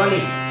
Johnny.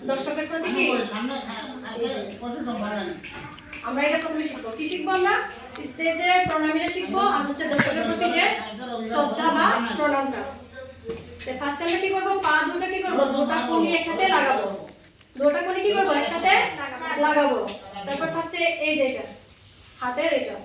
দর্শকের প্রতি কি আমরা এটা প্রথমে শিখবো কি শিখবো আমরা স্টেজে প্রণামীটা শিখবো আর হচ্ছে দর্শকের প্রতি যে শ্রদ্ধা বা প্রণামটা তো ফার্স্ট আমরা কি করব পা দুটো কি করব দুটো কোণি একসাথে লাগাবো দুটো কোণি কি করব একসাথে লাগাবো তারপর ফার্স্টে এই যে এটা হাতের এটা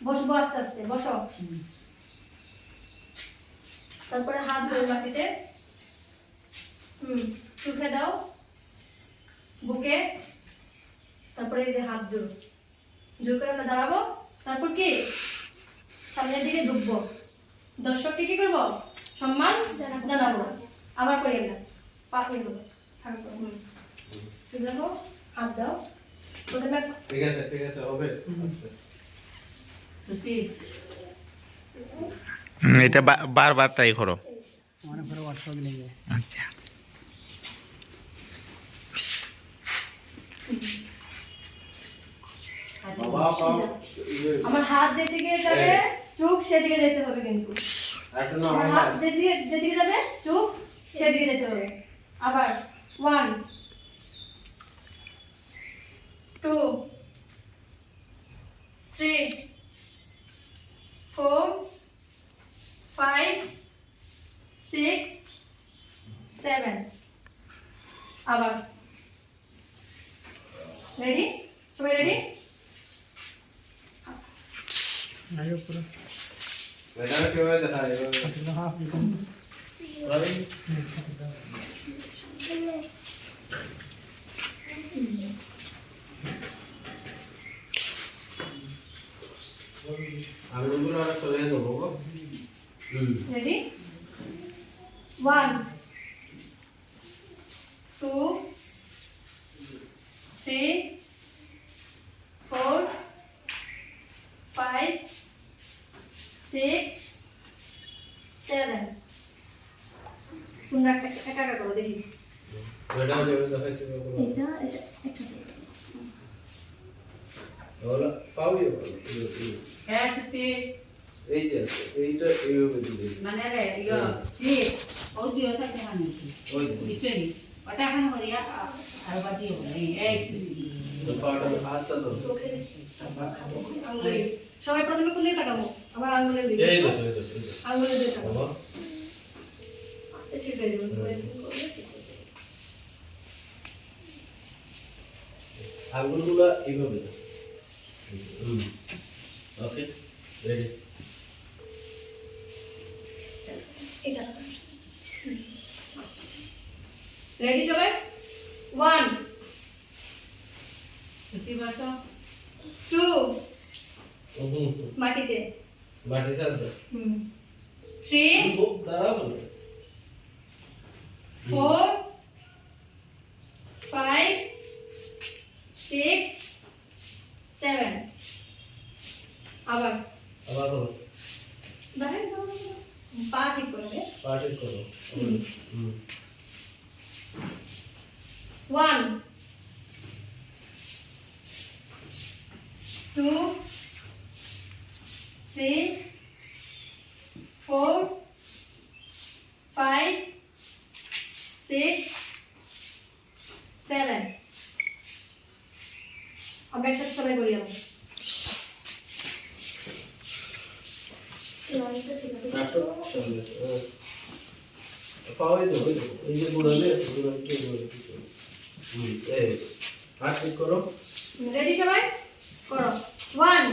বসবো আস্তে আস্তে বসো তারপরে হাত ধরে মাটিতে চোখে দাও বুকে তারপরে এই যে হাত জোর জোর করে আমরা দাঁড়াবো তারপর কি সামনের দিকে ঝুঁকবো দর্শককে কি করবো সম্মান জানাবো আবার করি আমরা পা হয়ে দেবো দেখো হাত দাও ঠিক আছে হবে এটা বারবার ট্রাই করো আচ্ছা আমার হাত যেদিকে যাবে চোখ সেদিকে যেতে হবে কিন্তু আমার হাত যেদিকে যাবে চোখ সেদিকে যেতে হবে আবার 1 2 3 4 5 6 7 আবার রেডি সবাই রেডি আগে পুরো বেটা কিভাবে দেখায় রবি আমি বলবো না চলে যাব গো রেডি 1 2 3 4 5 6 7 তোমরা একা একা করো দেখি বেটা যেভাবে দেখাইছে এটা একটা ওলা পাউলিও হ্যাঁ সত্যি এই যে এইটা এইভাবে দিলে মানে রে ইয়া কি ওই যে ওটা কেন নিছি ওই যে ওটা এখন করিয়া আর বাকি এই পাটা হাতটা ধরো। চোখের আঙ্গুলে। সবাই প্রথমে কোন দিকে তাকাবো? আমার আঙ্গুলের দিকে। এই দেখো, এই দেখো, এই দেখো। আঙ্গুলের দিকে তাকাবো। বাবা, আস্তে ঠিক হয়ে যাবে। কয়েকদিন করলে ঠিক হয়ে যাবে। আঙ্গুলগুলো এইভাবে দাও। ওকে, রেডি। এটা রেডি সবাই? 1 সত্যি বাসা 2 হুম, মাটিতে মাটি থাকবে। 3 খুব দাঁড়াও বলে। 4 5 6 7 আবার আবার করো, দেখেন পা ঠিক করবে পা ঠিক করো। 1 2 3 4 5 6 7 আমরা একসাথে সবাই করি আমরা নাটক সামনে। পাওয়াই দাও, ওই দেখো, এই যে বুড়ালে বুড়া একটু এভাবে ঠিক করো। এই হাত ঠিক করো। রেডি সবাই করো 1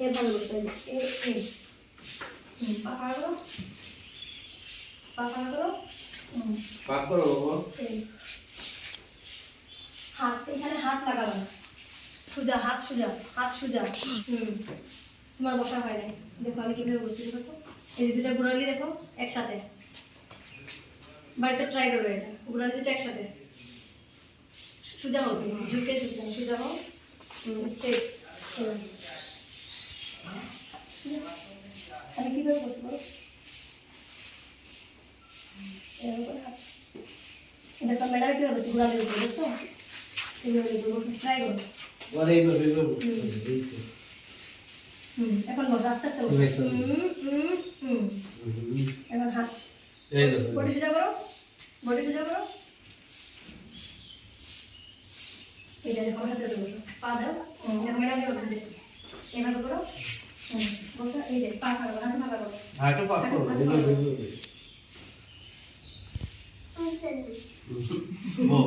এ ভালো বসে পাকা করো পাকা করো পাক করো বাবা। হাত এখানে হাত লাগাবো সোজা হাত সোজা তোমার বসা হয় নাই দেখো আমি কিভাবে বসছি দেখো এই যে দুটো ঘোরালি দেখো একসাথে বাড়িতে ট্রাই করবে এটা ঘোরালি দুটো একসাথে সোজা হোক ঝুঁকে সোজা হোক স্ট্রেট আমি কিভাবে বসবো এটা তো ম্যাডাম কিভাবে বসে ঘোরালি উপরে বুঝছো এইভাবে ট্রাই করো মানে এইভাবে এইভাবে। এই তো। এখন বসো আস্তে আস্তে বসো এখন হাত এই দেখো, এই বডি সোজা করো এটা দেখো হাতে বসো পা দাও এখন ম্যাডাম কিভাবে এভাবে করো বসো এই যে পা ফাঁকা করো হাত ফাঁকা করো দেখো। হাঁটু পাক করো, এইভাবে এইভাবে। ও